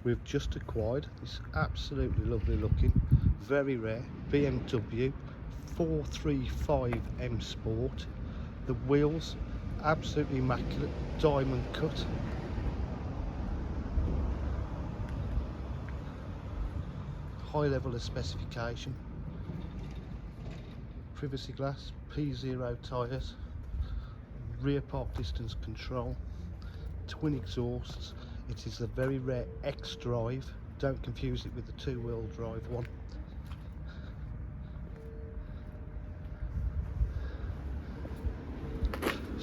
We've just acquired this absolutely lovely looking, very rare BMW 435M Sport. The wheels absolutely immaculate, diamond cut. High level of specification. Privacy glass, P0 tyres, rear park distance control, twin exhausts. It is a very rare xDrive. Don't confuse it with the two-wheel drive one.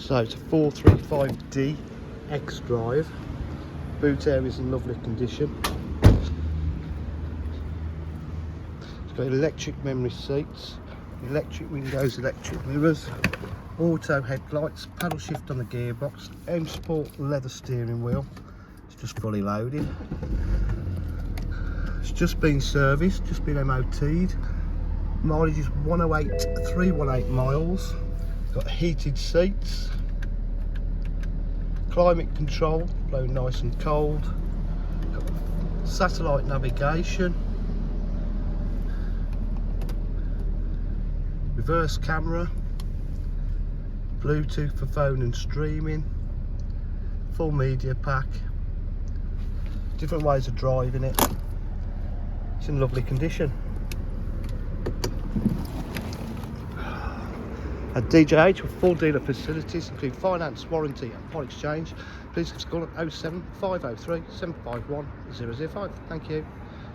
So it's a 435D xDrive. Boot area is in lovely condition. It's got electric memory seats, electric windows, electric mirrors, auto headlights, paddle shift on the gearbox, M Sport leather steering wheel. It's just fully loaded. It's just been serviced, just been MOT'd. Mileage is 108,318 miles. Got heated seats, climate control, blowing nice and cold, got satellite navigation, reverse camera, Bluetooth for phone and streaming, full media pack, different ways of driving it. It's in lovely condition. At DJH with full dealer facilities include finance, warranty and part exchange. Please give us a call at 07503 751 005. Thank you.